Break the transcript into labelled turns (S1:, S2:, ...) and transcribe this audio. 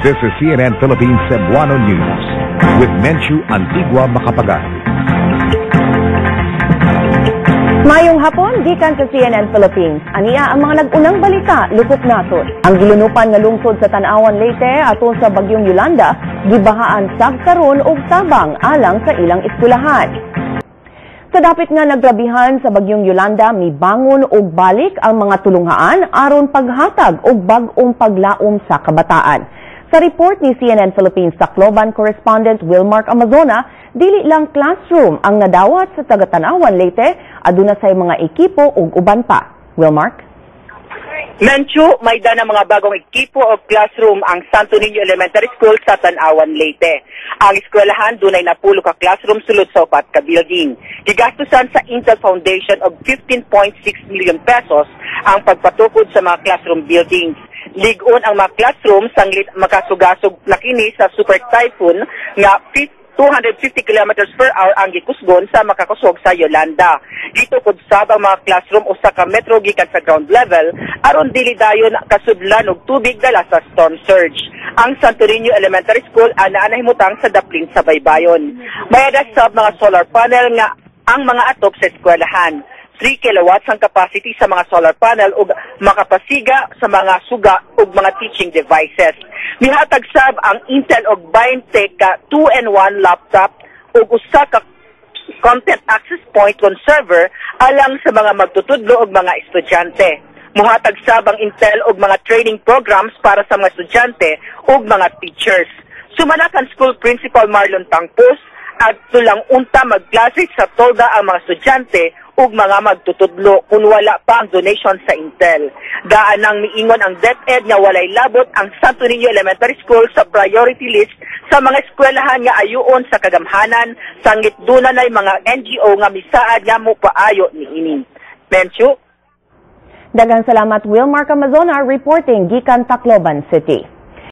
S1: This is CNN Philippines Cebuano News with Menchu Antigua Macapagal.
S2: Mayong hapon, gikan sa CNN Philippines. Aniya ang mga nag-unang balita, lukop naton. Ang gilunupan nga lungsod sa Tanawan, Leyte ato sa bagyong Yolanda, gibahaan sagkaron og tabang alang sa ilang eskwelahan. Sa dapit nga nagrabihan sa bagyong Yolanda, mibangon og balik ang mga tulunghaan aron paghatag og bag-ong paglaom sa kabataan. Sa report ni CNN Philippines Tacloban correspondent Wilmark Amazona, dili lang classroom ang nadawat sa taga-Tanawan, Leyte, aduna say mga ekipo ug uban pa. Wilmark?
S3: Menchu, may dana mga bagong ekipo o classroom ang Santo Niño Elementary School sa Tanawan, Leyte. Ang eskwelahan dunay napulo ka classroom sulod sa upat ka building. Gigastusan sa Intel Foundation of 15.6 million pesos ang pagpatukod sa mga classroom buildings. Ligon ang mga classroom sanglit makasugasog na kini sa super typhoon nga 250 kilometers per hour ang gikusgon sa makakusog sa Yolanda. Dito kudsab ang mga classroom usa ka metro gikan sa ground level aron dili dayon kasudlan og tubig dala sa storm surge. Ang Santo Niño Elementary School ana nahimutang sa dapling sa baybayon. Mayada sab mga solar panel nga ang mga atop sa eskwelahan. 3 kilowatts ang capacity sa mga solar panel ug makapasiga sa mga suga ug mga teaching devices. Mihatag sab ang Intel og 20 ka 2-in-1 laptop ug usa ka content access point on server alang sa mga magtutudlo ug mga estudyante. Muhatag sab ang Intel og mga training programs para sa mga estudyante ug mga teachers. Sumanakan School Principal Marlon Tangpos at tulang unta magklase sa tolda ang mga estudyante ug mga magtutudlo kung wala pa ang donation sa Intel. Daan nang miingon ang DepEd nga walay labot ang Santo Niño Elementary School sa priority list sa mga eskwelahan nga ayuon sa kagamhanan sanglit dunay mga NGO nga misaad nga mopaayo niini. Menchu.
S2: Daghang salamat Wilmark Amazona reporting gikan Tacloban City.